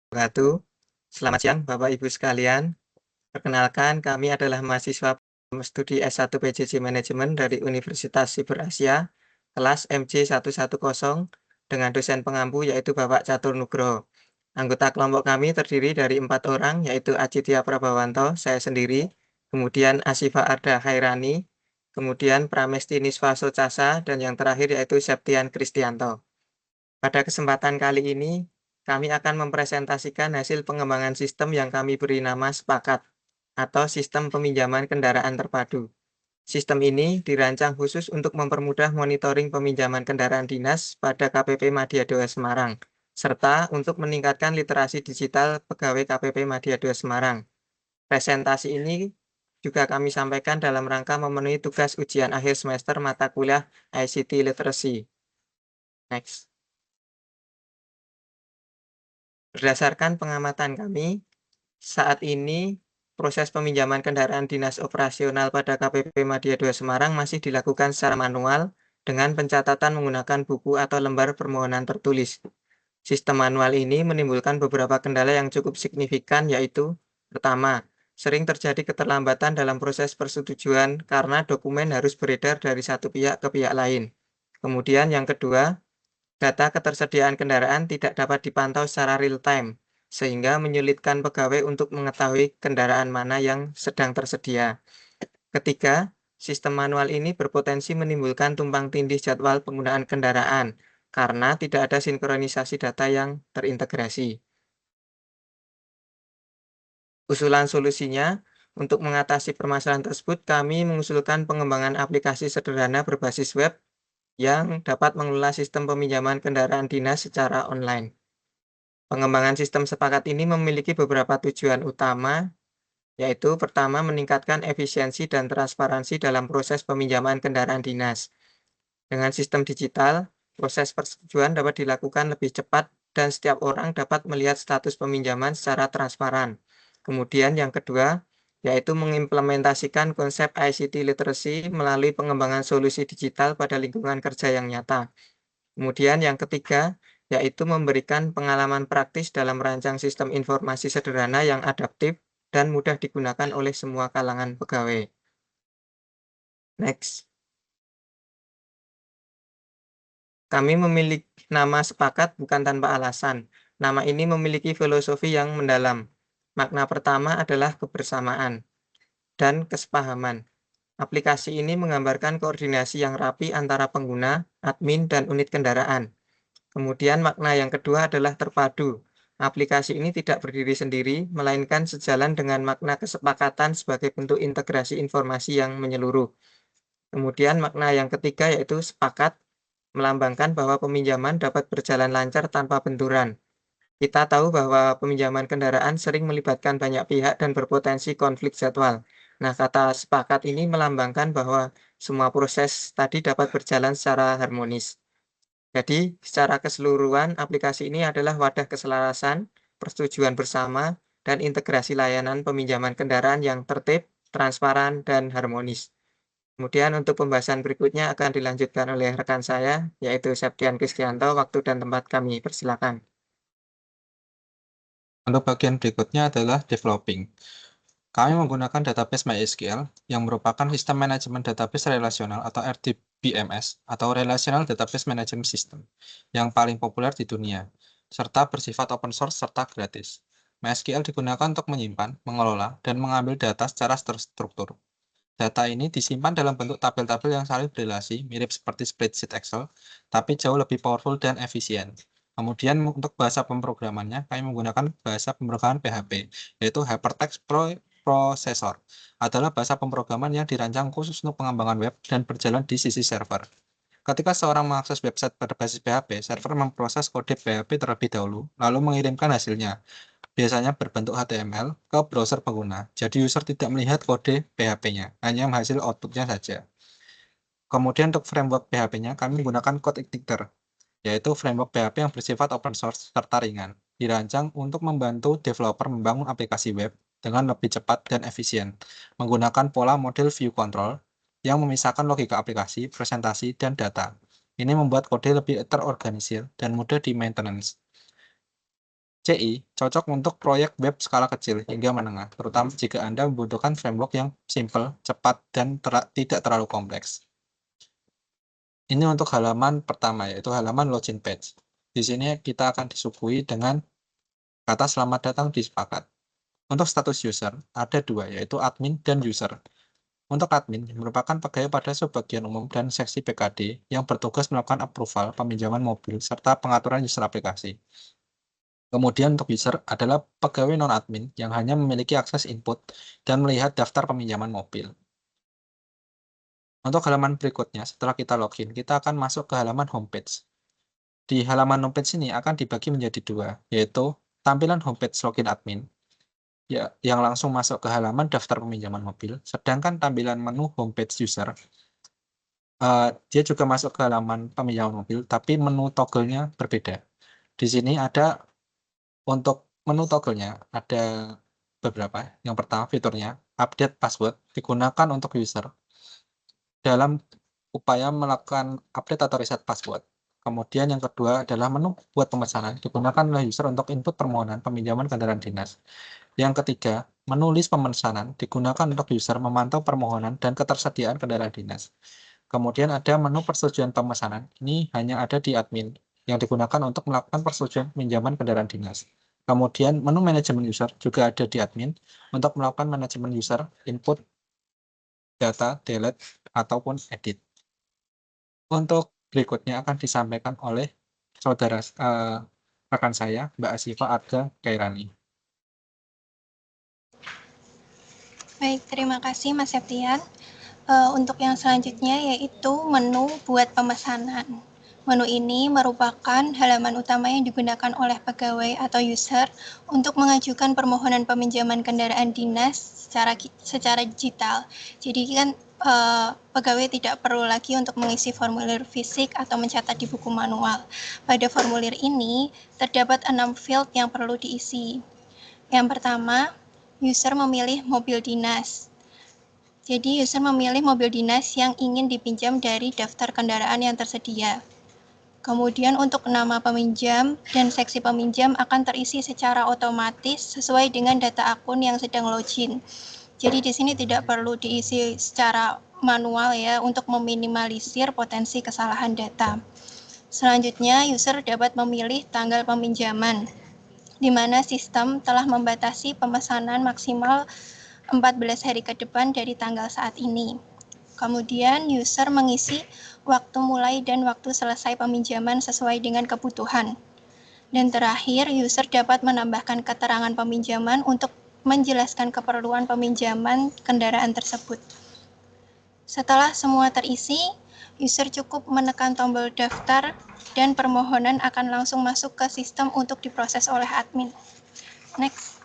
wabarakatuh. Selamat siang Bapak Ibu sekalian. Perkenalkan, kami adalah mahasiswa studi S1 PJJ Manajemen dari Universitas Siber Asia, kelas MC110, dengan dosen pengampu yaitu Bapak Catur Nugroho. Anggota kelompok kami terdiri dari 4 orang, yaitu Aditya Prabawanto, saya sendiri, kemudian Asifa Arda Khairani, kemudian Pramesti Niswaso Casa, dan yang terakhir yaitu Septian Kristianto. Pada kesempatan kali ini, kami akan mempresentasikan hasil pengembangan sistem yang kami beri nama Sepakat, atau Sistem Peminjaman Kendaraan Terpadu. Sistem ini dirancang khusus untuk mempermudah monitoring peminjaman kendaraan dinas pada KPP Madya II Semarang, serta untuk meningkatkan literasi digital pegawai KPP Madya II Semarang. Presentasi ini juga kami sampaikan dalam rangka memenuhi tugas ujian akhir semester mata kuliah ICT Literacy. Next. Berdasarkan pengamatan kami, saat ini proses peminjaman kendaraan dinas operasional pada KPP Madya II Semarang masih dilakukan secara manual dengan pencatatan menggunakan buku atau lembar permohonan tertulis. Sistem manual ini menimbulkan beberapa kendala yang cukup signifikan, yaitu pertama, sering terjadi keterlambatan dalam proses persetujuan karena dokumen harus beredar dari satu pihak ke pihak lain. Kemudian yang kedua, data ketersediaan kendaraan tidak dapat dipantau secara real-time, sehingga menyulitkan pegawai untuk mengetahui kendaraan mana yang sedang tersedia. Ketiga, sistem manual ini berpotensi menimbulkan tumpang tindih jadwal penggunaan kendaraan, karena tidak ada sinkronisasi data yang terintegrasi. Usulan solusinya, untuk mengatasi permasalahan tersebut, kami mengusulkan pengembangan aplikasi sederhana berbasis web yang dapat mengelola sistem peminjaman kendaraan dinas secara online. Pengembangan sistem Sepakat ini memiliki beberapa tujuan utama, yaitu pertama, meningkatkan efisiensi dan transparansi dalam proses peminjaman kendaraan dinas. Dengan sistem digital, proses persetujuan dapat dilakukan lebih cepat dan setiap orang dapat melihat status peminjaman secara transparan. Kemudian yang kedua, yaitu mengimplementasikan konsep ICT literacy melalui pengembangan solusi digital pada lingkungan kerja yang nyata. Kemudian yang ketiga, yaitu memberikan pengalaman praktis dalam merancang sistem informasi sederhana yang adaptif dan mudah digunakan oleh semua kalangan pegawai. Next. Kami memiliki nama Sepakat bukan tanpa alasan. Nama ini memiliki filosofi yang mendalam. Makna pertama adalah kebersamaan dan kesepahaman. Aplikasi ini menggambarkan koordinasi yang rapi antara pengguna, admin, dan unit kendaraan. Kemudian makna yang kedua adalah terpadu. Aplikasi ini tidak berdiri sendiri, melainkan sejalan dengan makna kesepakatan sebagai bentuk integrasi informasi yang menyeluruh. Kemudian makna yang ketiga yaitu sepakat, melambangkan bahwa peminjaman dapat berjalan lancar tanpa benturan. Kita tahu bahwa peminjaman kendaraan sering melibatkan banyak pihak dan berpotensi konflik jadwal. Nah, kata sepakat ini melambangkan bahwa semua proses tadi dapat berjalan secara harmonis. Jadi, secara keseluruhan, aplikasi ini adalah wadah keselarasan, persetujuan bersama, dan integrasi layanan peminjaman kendaraan yang tertib, transparan, dan harmonis. Kemudian untuk pembahasan berikutnya akan dilanjutkan oleh rekan saya, yaitu Septian Kristianto. Waktu dan tempat kami persilakan. Untuk bagian berikutnya adalah developing. Kami menggunakan database MySQL yang merupakan sistem manajemen database relasional atau RDBMS atau Relational Database Management System yang paling populer di dunia, serta bersifat open source serta gratis. MySQL digunakan untuk menyimpan, mengelola, dan mengambil data secara terstruktur. Data ini disimpan dalam bentuk tabel-tabel yang saling berrelasi, mirip seperti spreadsheet Excel, tapi jauh lebih powerful dan efisien. Kemudian untuk bahasa pemrogramannya, kami menggunakan bahasa pemrograman PHP, yaitu Hypertext Processor. Adalah bahasa pemrograman yang dirancang khusus untuk pengembangan web dan berjalan di sisi server. Ketika seorang mengakses website berbasis PHP, server memproses kode PHP terlebih dahulu, lalu mengirimkan hasilnya, biasanya berbentuk HTML, ke browser pengguna. Jadi user tidak melihat kode PHP-nya, hanya hasil output-nya saja. Kemudian untuk framework PHP-nya, kami menggunakan Code Editor, yaitu framework PHP yang bersifat open source serta ringan, dirancang untuk membantu developer membangun aplikasi web dengan lebih cepat dan efisien, menggunakan pola model view control yang memisahkan logika aplikasi, presentasi, dan data. Ini membuat kode lebih terorganisir dan mudah di maintenance. CI cocok untuk proyek web skala kecil hingga menengah, terutama jika Anda membutuhkan framework yang simple, cepat, dan tidak terlalu kompleks. Ini untuk halaman pertama, yaitu halaman login page. Di sini kita akan disuguhi dengan kata selamat datang di Spakat. Untuk status user, ada dua, yaitu admin dan user. Untuk admin, merupakan pegawai pada subbagian umum dan seksi PKD yang bertugas melakukan approval peminjaman mobil serta pengaturan user aplikasi. Kemudian untuk user adalah pegawai non-admin yang hanya memiliki akses input dan melihat daftar peminjaman mobil. Untuk halaman berikutnya, setelah kita login, kita akan masuk ke halaman homepage. Di halaman homepage ini akan dibagi menjadi dua, yaitu tampilan homepage login admin, ya, yang langsung masuk ke halaman daftar peminjaman mobil, sedangkan tampilan menu homepage user, dia juga masuk ke halaman peminjaman mobil, tapi menu toggle-nya berbeda. Di sini ada untuk menu toggle-nya ada beberapa. Yang pertama fiturnya update password digunakan untuk user dalam upaya melakukan update atau reset password. Kemudian yang kedua adalah menu buat pemesanan digunakan oleh user untuk input permohonan peminjaman kendaraan dinas. Yang ketiga, menu list pemesanan digunakan untuk user memantau permohonan dan ketersediaan kendaraan dinas. Kemudian ada menu persetujuan pemesanan. Ini hanya ada di admin yang digunakan untuk melakukan persetujuan pinjaman kendaraan dinas. Kemudian menu manajemen user juga ada di admin untuk melakukan manajemen user, input data, delete, ataupun edit. Untuk berikutnya akan disampaikan oleh saudara rekan saya, Mbak Asifa Arga Kairani. Baik, terima kasih Mas Septian. Untuk yang selanjutnya yaitu menu buat pemesanan. Menu ini merupakan halaman utama yang digunakan oleh pegawai atau user untuk mengajukan permohonan peminjaman kendaraan dinas secara digital. Jadi kan pegawai tidak perlu lagi untuk mengisi formulir fisik atau mencatat di buku manual. Pada formulir ini terdapat 6 field yang perlu diisi. Yang pertama, user memilih mobil dinas. Jadi user memilih mobil dinas yang ingin dipinjam dari daftar kendaraan yang tersedia. Kemudian untuk nama peminjam dan seksi peminjam akan terisi secara otomatis sesuai dengan data akun yang sedang login. Jadi di sini tidak perlu diisi secara manual ya untuk meminimalisir potensi kesalahan data. Selanjutnya user dapat memilih tanggal peminjaman, di mana sistem telah membatasi pemesanan maksimal 14 hari ke depan dari tanggal saat ini. Kemudian user mengisi waktu mulai dan waktu selesai peminjaman sesuai dengan kebutuhan. Dan terakhir, user dapat menambahkan keterangan peminjaman untuk menjelaskan keperluan peminjaman kendaraan tersebut. Setelah semua terisi, user cukup menekan tombol daftar dan permohonan akan langsung masuk ke sistem untuk diproses oleh admin. Next.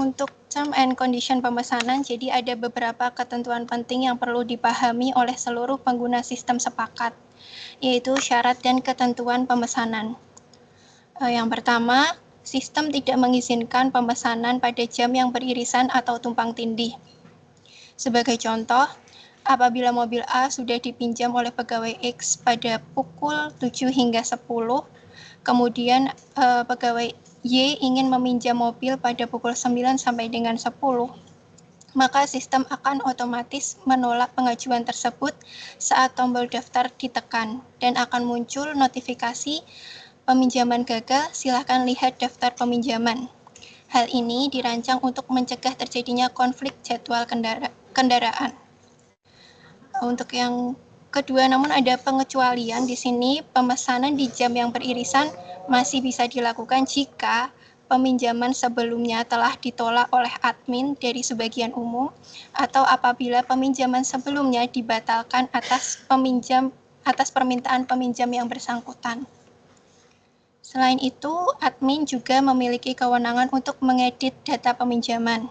Untuk term and condition pemesanan, jadi ada beberapa ketentuan penting yang perlu dipahami oleh seluruh pengguna sistem sepakat, yaitu syarat dan ketentuan pemesanan. Yang pertama, sistem tidak mengizinkan pemesanan pada jam yang beririsan atau tumpang tindih. Sebagai contoh, apabila mobil A sudah dipinjam oleh pegawai X pada pukul 7 hingga 10, kemudian pegawai Y ingin meminjam mobil pada pukul 9 sampai dengan 10, maka sistem akan otomatis menolak pengajuan tersebut saat tombol daftar ditekan dan akan muncul notifikasi peminjaman gagal, silakan lihat daftar peminjaman. Hal ini dirancang untuk mencegah terjadinya konflik jadwal kendaraan. Untuk yang kedua, namun ada pengecualian di sini, pemesanan di jam yang beririsan masih bisa dilakukan jika peminjaman sebelumnya telah ditolak oleh admin dari sebagian umum atau apabila peminjaman sebelumnya dibatalkan atas permintaan peminjam yang bersangkutan. Selain itu, admin juga memiliki kewenangan untuk mengedit data peminjaman,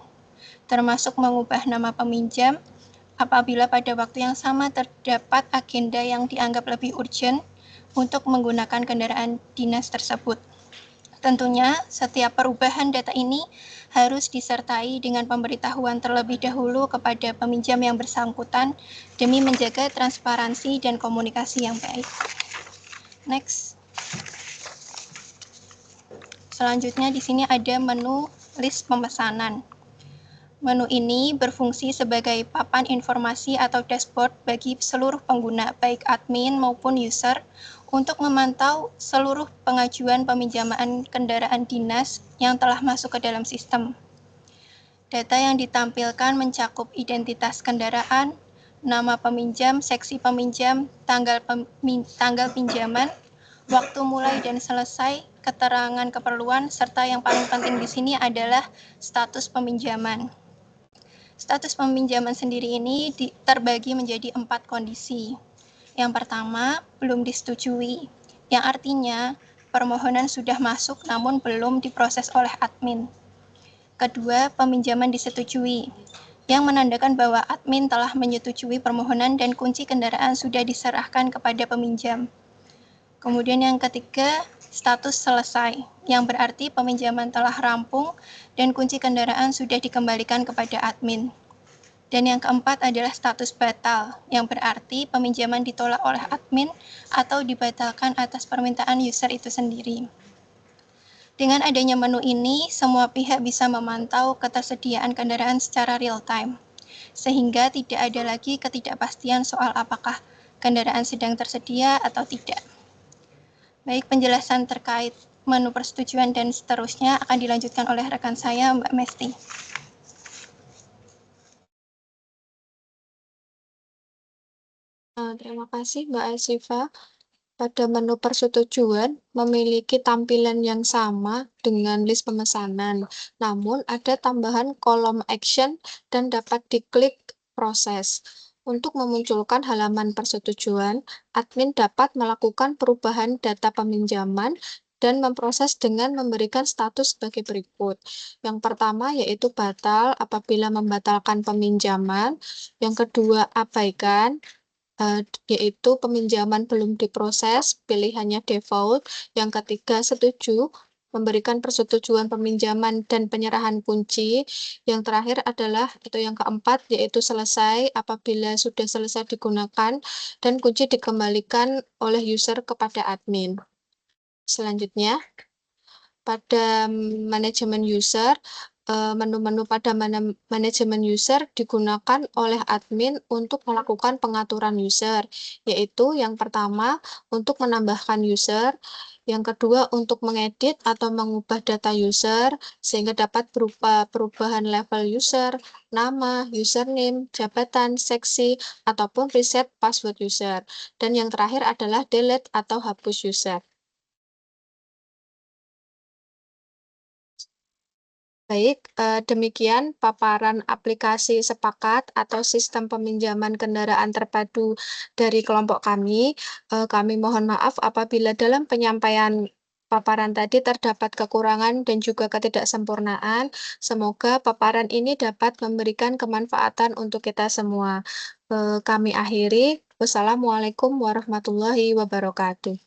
termasuk mengubah nama peminjam apabila pada waktu yang sama terdapat agenda yang dianggap lebih urgent untuk menggunakan kendaraan dinas tersebut. Tentunya, setiap perubahan data ini harus disertai dengan pemberitahuan terlebih dahulu kepada peminjam yang bersangkutan demi menjaga transparansi dan komunikasi yang baik. Next. Selanjutnya di sini ada menu list pemesanan. Menu ini berfungsi sebagai papan informasi atau dashboard bagi seluruh pengguna, baik admin maupun user, untuk memantau seluruh pengajuan peminjaman kendaraan dinas yang telah masuk ke dalam sistem. Data yang ditampilkan mencakup identitas kendaraan, nama peminjam, seksi peminjam, tanggal pinjaman, waktu mulai dan selesai, keterangan keperluan, serta yang paling penting di sini adalah status peminjaman. Status peminjaman sendiri ini terbagi menjadi 4 kondisi. Yang pertama, belum disetujui, yang artinya permohonan sudah masuk namun belum diproses oleh admin. Kedua, peminjaman disetujui, yang menandakan bahwa admin telah menyetujui permohonan dan kunci kendaraan sudah diserahkan kepada peminjam. Kemudian yang ketiga, status selesai, yang berarti peminjaman telah rampung dan kunci kendaraan sudah dikembalikan kepada admin. Dan yang keempat adalah status batal, yang berarti peminjaman ditolak oleh admin atau dibatalkan atas permintaan user itu sendiri. Dengan adanya menu ini, semua pihak bisa memantau ketersediaan kendaraan secara real-time, sehingga tidak ada lagi ketidakpastian soal apakah kendaraan sedang tersedia atau tidak. Baik, penjelasan terkait menu persetujuan dan seterusnya akan dilanjutkan oleh rekan saya, Mbak Mesti. Terima kasih Mbak Asifa. Pada menu persetujuan memiliki tampilan yang sama dengan list pemesanan, namun ada tambahan kolom action dan dapat diklik proses. Untuk memunculkan halaman persetujuan, admin dapat melakukan perubahan data peminjaman dan memproses dengan memberikan status sebagai berikut. Yang pertama yaitu batal apabila membatalkan peminjaman, yang kedua abaikan, yaitu peminjaman belum diproses, pilihannya default. Yang ketiga, setuju, memberikan persetujuan peminjaman dan penyerahan kunci. Yang terakhir adalah, yang keempat, yaitu selesai apabila sudah selesai digunakan dan kunci dikembalikan oleh user kepada admin. Selanjutnya, pada manajemen user, menu-menu pada manajemen user digunakan oleh admin untuk melakukan pengaturan user, yaitu yang pertama untuk menambahkan user, yang kedua untuk mengedit atau mengubah data user sehingga dapat berupa perubahan level user, nama, username, jabatan, seksi, ataupun reset password user. Dan yang terakhir adalah delete atau hapus user. Baik, demikian paparan aplikasi sepakat atau sistem peminjaman kendaraan terpadu dari kelompok kami. Kami mohon maaf apabila dalam penyampaian paparan tadi terdapat kekurangan dan juga ketidaksempurnaan. Semoga paparan ini dapat memberikan kemanfaatan untuk kita semua. Kami akhiri. Wassalamualaikum warahmatullahi wabarakatuh.